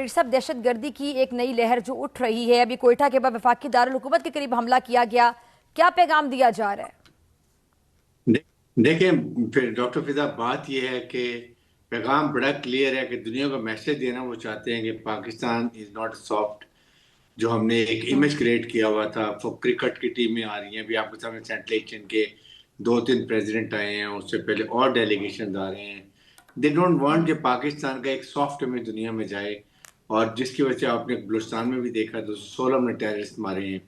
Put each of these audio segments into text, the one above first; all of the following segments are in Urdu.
صاحب دہشت گردی کی ایک نئی لہر جو اٹھ رہی ہے، ابھی کوئٹہ کے بعد وفاقی دارالحکومت کے قریب حملہ کیا گیا، کیا پیغام دیا جا رہا ہے؟ دیکھیں پھر ڈاکٹر فضا، بات یہ ہے کہ پیغام بڑا کلیئر ہے کہ دنیا کو میسج دینا وہ چاہتے ہیں کہ پاکستان از ناٹ سافٹ. جو ہم نے ایک امیج کریٹ کیا ہوا تھا، کرکٹ کی ٹیمیں آ رہی ہیں، ابھی آپ کے سامنے سینٹرل ایشین کے 2-3 پریزیڈنٹ آئے ہیں، اس سے پہلے اور ڈیلیگیشنز آ رہے ہیں. دے ڈونٹ وانٹ کہ پاکستان کا ایک سافٹ امیج دنیا میں جائے، اور جس کی وجہ سے آپ نے بلوچستان میں بھی دیکھا 216 نے ٹیررسٹ مارے ہیں.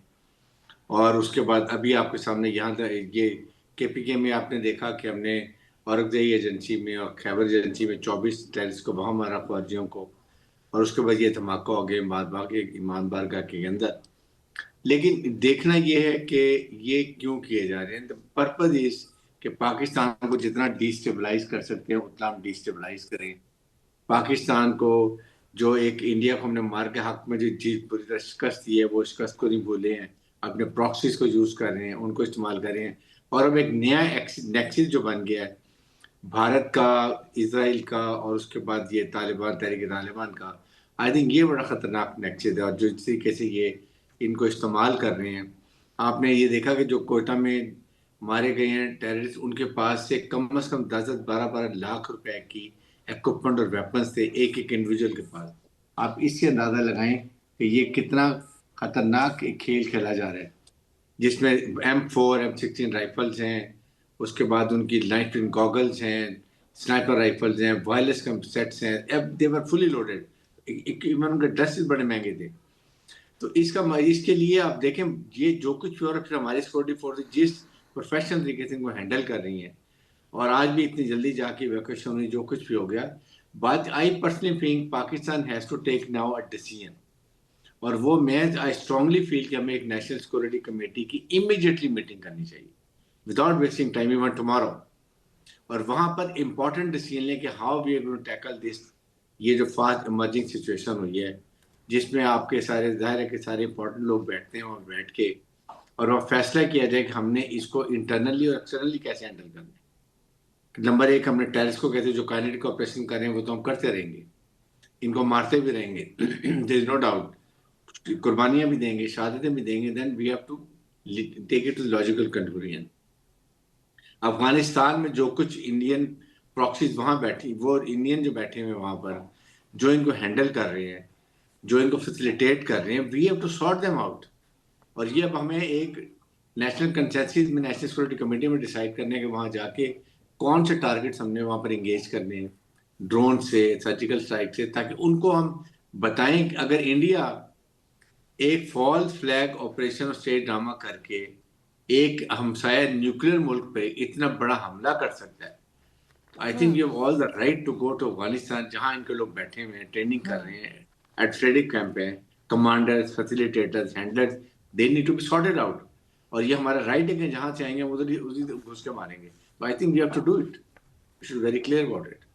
اور اس کے بعد ابھی آپ کے سامنے یہاں یہ کے پی کے میں آپ نے دیکھا کہ ہم نے اورکزئی ایجنسی میں اور خیبر ایجنسی میں 24 ٹیررسٹ کو وہاں مارا، فوجیوں کو، اور اس کے بعد یہ دھماکہ ہو گیا ایمان بارگاہ کے اندر. لیکن دیکھنا یہ ہے کہ یہ کیوں کیے جا رہے ہیں. پرپز اس کہ پاکستان کو جتنا ڈی سٹیبلائز کر سکتے ہیں اتنا ہم ڈی سٹیبلائز کریں. پاکستان کو جو ایک انڈیا کو ہم نے مار کے حق میں جو جیت پوری طرح شکست دی ہے، وہ شکست کو نہیں بھولے ہیں، اپنے پراکسیز کو یوز کر رہے ہیں، ان کو استعمال کر رہے ہیں. اور اب ایک نیا نیکسس جو بن گیا ہے بھارت کا، اسرائیل کا، اور اس کے بعد یہ طالبان، تحریک طالبان کا، آئی تھنک یہ بڑا خطرناک نیکسس ہے. اور جو اس طریقے سے یہ ان کو استعمال کر رہے ہیں، آپ نے یہ دیکھا کہ جو کوئٹہ میں مارے گئے ہیں ٹیررسٹ، ان کے پاس سے کم از کم 10-12 لاکھ روپے کی ایکوپمنٹ اور ویپنز تھے ایک انڈیویجول کے پاس. آپ اس سے اندازہ لگائیں کہ یہ کتنا خطرناک ایک کھیل کھیلا جا رہا ہے، جس میں M4 M16 رائفلز ہیں، اس کے بعد ان کی لائف ان گوگلز ہیں، سنائپر رائفلز ہیں، وائرلیس سیٹس ہیں، دے ور فلی لوڈیڈ. ان کے ڈریسز بڑے مہنگے تھے. تو اس کے لیے آپ دیکھیں یہ جو کچھ بھی، اور پھر ہماری سیکورٹی فورسز جس پروفیشنل طریقے سے ان کو ہینڈل کر رہی ہیں، اور آج بھی اتنی جلدی جا کے ایویکویشن ہوئی، جو کچھ بھی ہو گیا. بات I personally feeling Pakistan has to take now a decision, اور وہ آئی اسٹرانگلی فیل کہ ہمیں ایک نیشنل سیکورٹی کمیٹی کی امیڈیٹلی میٹنگ کرنی چاہیے without wasting time, even tomorrow, اور وہاں پر امپورٹنٹ ڈیسیژن لیں کہ how we are going to tackle this. یہ جو فاسٹ ایمرجنگ سچویشن ہوئی ہے، جس میں آپ کے سارے ظاہر ہے کہ سارے امپورٹنٹ لوگ بیٹھتے ہیں، اور بیٹھ کے اور وہ فیصلہ کیا جائے کہ ہم نے اس کو انٹرنلی اور ایکسٹرنلی کیسے ہینڈل کرنا ہے. نمبر ایک، ہم نے ٹیررسٹ کو کہتے ہیں جو کائنیٹک آپریشن کر رہے ہیں وہ تو ہم کرتے رہیں گے، ان کو مارتے بھی رہیں گے، دیر از نو ڈاؤٹ، قربانیاں بھی دیں گے، شہادتیں بھی دیں گے. Then we have to take it to logical conclusion. Afghanistan میں جو کچھ انڈین پراکسیز وہاں بیٹھی، وہ انڈین جو بیٹھے ہوئے وہاں پر، جو ان کو ہینڈل کر رہے ہیں، جو ان کو فیسیلیٹیٹ کر رہے ہیں، we have to sort them out. اور یہ اب ہمیں ایک نیشنل کنسنسس میں، نیشنل سیکورٹی کمیٹی میں ڈیسائیڈ کرنے کہ وہاں جا کے کون سے ٹارگیٹس ہم نے وہاں پر انگیج کرنے ہیں، ڈرون سے، سرجیکل اسٹرائک سے، تاکہ ان کو ہم بتائیں کہ اگر انڈیا ایک فالس فلیگ آپریشن اور اسٹیٹ ڈرامہ کر کے ایک ہمسایہ نیوکلیر ملک پہ اتنا بڑا حملہ کر سکتا ہے، I think you have all the right to go to Afghanistan, جہاں ان کے لوگ بیٹھے ہوئے ہیں، ٹریننگ کر رہے ہیں، ایڈمنسٹریٹو کیمپ ہیں، commanders, facilitators, handlers, they need to be sorted out. اور یہ ہمارا رائٹ ہے کہ جہاں سے آئیں گے ادھر اسی گھس کے ماریں گے. I think we have to do it, we should very clear about it.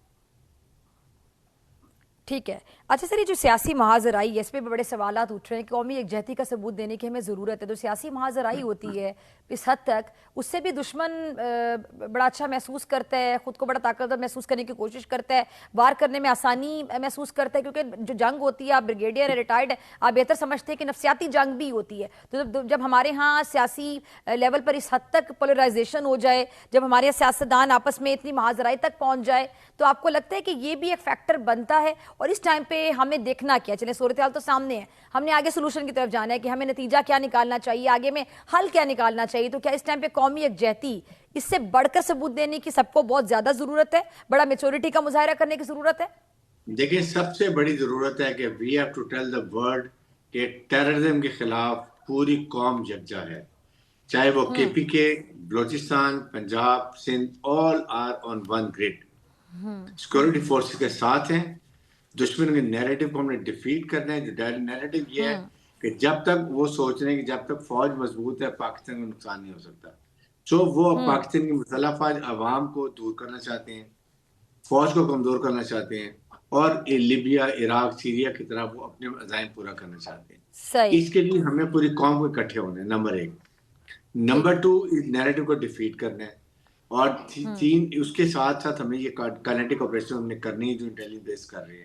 ٹھیک ہے. اچھا سر، یہ جو سیاسی محاذ آرائی ہے، اس پہ بڑے سوالات اٹھ رہے ہیں. قومی یکجہتی کا ثبوت دینے کی ہمیں ضرورت ہے. تو سیاسی محاذ آرائی ہوتی ہے اس حد تک، اس سے بھی دشمن بڑا اچھا محسوس کرتا ہے، خود کو بڑا طاقتور محسوس کرنے کی کوشش کرتا ہے، وار کرنے میں آسانی محسوس کرتا ہے، کیونکہ جو جنگ ہوتی ہے، آپ بریگیڈیئر ہے، ریٹائرڈ ہے، آپ بہتر سمجھتے ہیں کہ نفسیاتی جنگ بھی ہوتی ہے. تو جب ہمارے ہاں سیاسی لیول پر اس حد تک پولرائزیشن ہو جائے، جب ہمارے سیاستدان آپس میں اتنی محاذ آرائی تک پہنچ جائے، تو آپ کو لگتا ہے کہ یہ بھی ایک فیکٹر بنتا ہے؟ اور اس ٹائم پہ ہمیں دیکھنا کیا؟ چلیں صورتحال تو سامنے ہے، ہم نے آگے سلوشن کی طرف جانا ہے کہ ہمیں نتیجہ کیا نکالنا چاہیے، آگے میں حل کیا نکالنا چاہیے. تو کیا اس ٹائم پہ قومی یکجہتی، اس سے بڑھ کر ثبوت دینے کی سب کو بہت زیادہ ضرورت ہے، بڑا میچورٹی کا مظاہرہ کرنے کی ضرورت ہے؟ دیکھیں، سب سے بڑی ضرورت ہے کہ we have to tell the world کہ ٹیررزم کے خلاف پوری قوم یکجا ہے، چاہے وہ K P K, Balochistan, Punjab, Sindh, all are on one grade. Security forces کے ساتھ ہیں. دشمن کے نیریٹو کو ہم نے ڈیفیٹ کرنا ہے. جو نیریٹو یہ ہے کہ جب تک وہ سوچ رہے ہیں کہ جب تک فوج مضبوط ہے پاکستان کو نقصان نہیں ہو سکتا، سو وہ پاکستان کی مسلح افواج عوام کو دور کرنا چاہتے ہیں، فوج کو کمزور کرنا چاہتے ہیں، اور لیبیا، عراق، سیریا کی طرح وہ اپنے عزائم پورا کرنا چاہتے ہیں. اس کے لیے ہمیں پوری قوم کو اکٹھے ہونا ہے، نمبر ایک. نمبر ٹو، اس نیریٹو کو ڈیفیٹ کرنا ہے. اور تین، اس کے ساتھ ساتھ ہمیں یہ کائنیٹک آپریشن ہم نے کرنی ہے جو انٹیلیجنس بیس کر رہے ہیں.